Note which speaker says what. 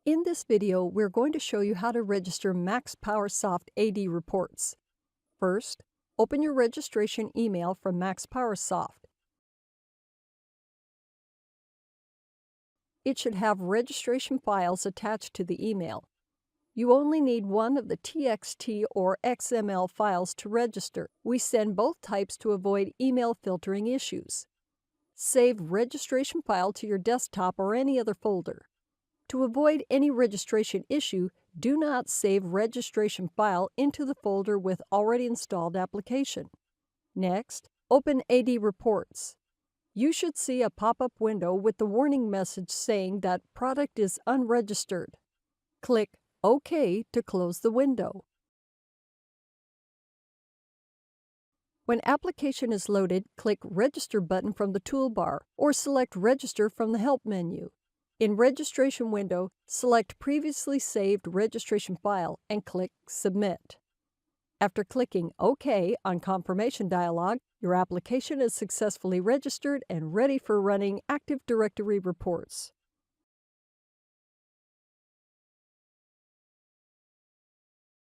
Speaker 1: In this video, we're going to show you how to register Maxpowersoft AD reports. First, open your registration email from Maxpowersoft. It should have registration files attached to the email. You only need one of the TXT or XML files to register. We send both types to avoid email filtering issues. Save registration file to your desktop or any other folder. To avoid any registration issue, do not save registration file into the folder with already installed application. Next, open AD Reports. You should see a pop-up window with the warning message saying that product is unregistered. Click OK to close the window. When application is loaded, click Register button from the toolbar or select Register from the Help menu. In Registration window, select Previously Saved Registration File and click Submit. After clicking OK on Confirmation dialog, your application is successfully registered and ready for running Active Directory reports.